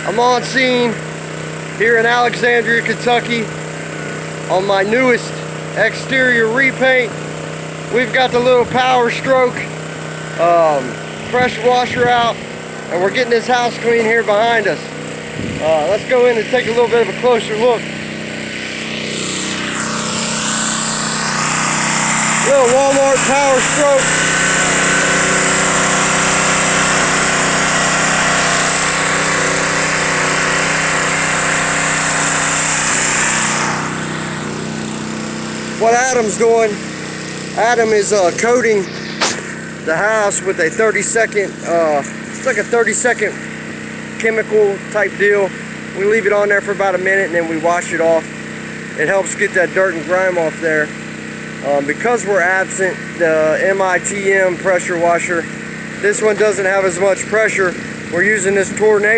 I'm on scene here in Alexandria, Kentucky on my newest exterior repaint. We've got the little powerstroke pressure washer out, and we're getting this house clean here behind us. Let's go in and take a little bit of a closer look. Little Walmart powerstroke. What Adam's doing, Adam is coating the house with a 30-second, it's like a 30-second chemical type deal. We leave it on there for about a minute and then we wash it off. It helps get that dirt and grime off there. Because we're absent the MITM pressure washer, this one doesn't have as much pressure. We're using this Tornado